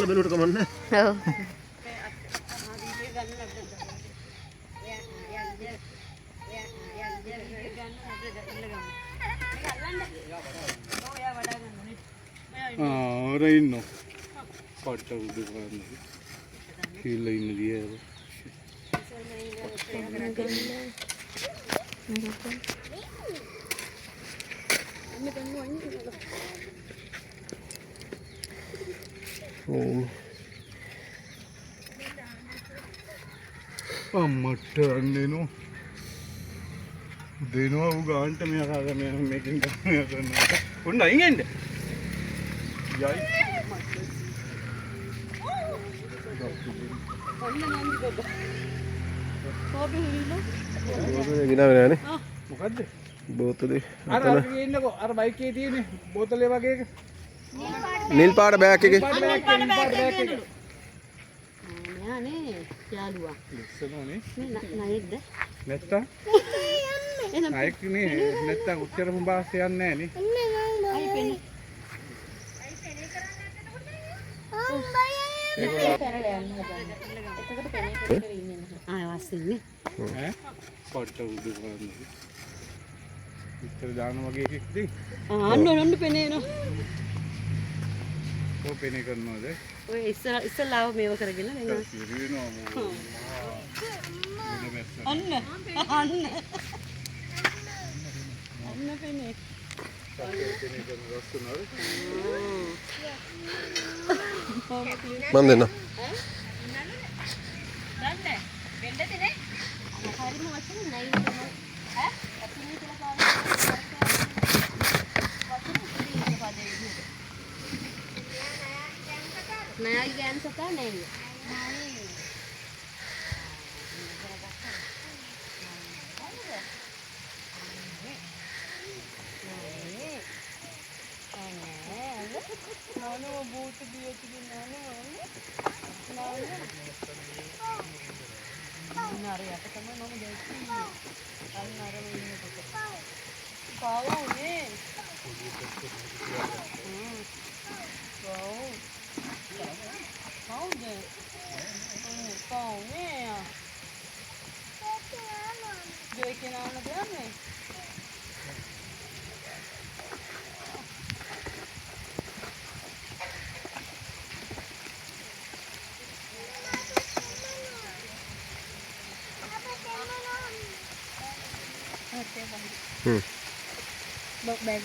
දාලා බැලුවට කමන්නේ. ඔව්. ආර ඉන්නෝ. පට්ට උඩ ගන්න. කීලා ඉන්න දියේ. අම්මට අන්නේනෝ දෙනවා උ ගාන්ට මෙයා කාගෙන මේකෙන් ගන්න කරනවා උන්න අයින් එන්න යයි ගිනාවේ නෑනේ. මොකද්ද බෝතලේ අර ඉන්නකෝ අර බයික් එකේ තියෙන්නේ බෝතලේ වගේ එක නිල් පාට බෑග් එකේ. නේ යාළුවා. ඉස්සනෝනේ නයිද? නැත්තම් අයෙක් නේ නැත්තම් උච්චර මුඹාස් යන්නේ නැහැ නේ. අයි පෙනේ. ඈ පොට්ට උඩ ගන්න. ඉතල දාන වගේ එකක්ද? අන්න පෙනේනවා. ඔය පෙනේ කරනවද? ඔය ඉස්සලාව මේව කරගෙන වෙනවා. ඉරිනවා මොකද? අන්න පෙනේ. පෙනේ කරන රස්සනවද? මම දෙන්න. හරිම වචන නයි තමයි. ඈ? අපිනේ කියලා පාවිච්චි නෑ ගෑන් සතා නෑ. Bag